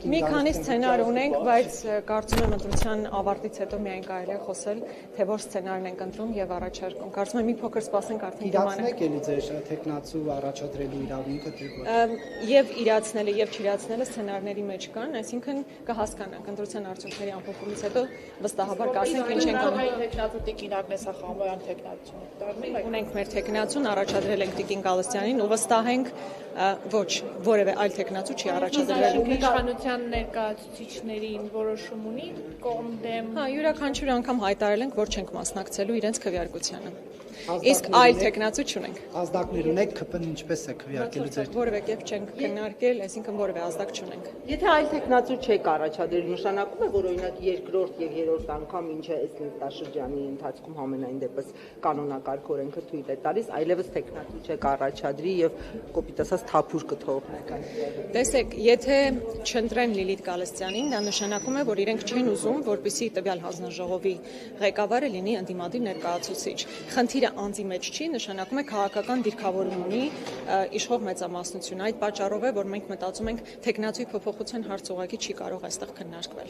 Մի քանի սցենար ունենք, բայց կարծում եմ ընտրության ավարտից հետո միայն կարելի է խոսել, թե որ սցենարն ենք ընտրում եւ առաջարկում։ Կարծում եմ մի փոքր սպասենք արդեն իրացնեք էլի ձեր թեկնածու առաջադրելու իրավունքը թե ոչ։ Եվ իրացնելը եւ չիրացնելը սցենարների մեջ կան, այսինքն կհասկանանք ընտրության արդյունքների ամփոփումից հետո վստահաբար կասենք ինչ ենք անում։ Թեկնածու Տիկին Ագնես Ախամոյան թեկնածություն դառնում եք։ Ունենք մեր թեկնածուն, առաջադրել ենք Տիկին Գալստյանին ու վստահ ենք ոչ որևէ այլ թեկնածու չի առաջադրվել։ Իշխանության ներկայացուցիչներին որոշում ունի կողմ դեմ։ Հա, յուրաքանչյուր անգամ հայտարարել ենք, որ չենք մասնակցելու իրենց քվեարկությանը։ Իսկ այլ թեկնածու չունենք։ Ազդակներ ունեք, ԿՊ-ն ինչպես է քվեարկելու ձեր։ Որևէ կերպ չենք քննարկել, այսինքն որևէ ազդակ չունենք։ Եթե այլ թեկնածու չեք առաջադրել, նշանակում է, որ օրինակ երկրորդ եւ երրորդ անգամ ինչը այս նստաշրջանի ընթացքում համենայն դեպս կանոնակարգ օրենքը թույլ է տալիս, այլևս թեկնածու չեք առաջադրի եւ կոպիտ ասած թափուր կթողնեք այստեղ։ Տեսեք, եթե չընտրեն Լիլիթ Գալստյանին, դա նշանակում է, որ իրենք չեն ուզում, որպեսզի տվյալ հանձնաժողովի ղեկավարը լինի ընդդիմադիր ներկայացուցիչ։ Խնդիրը անձի մեջ չի, նշանակում է քաղաքական դիրքավորում ունի իշխող մեծամասնություն։ Այդ պատճառով է, որ մենք մտածում ենք, թեկնածուի փոփոխության հարց ուղղակի չի կարող այստեղ քննարկվել։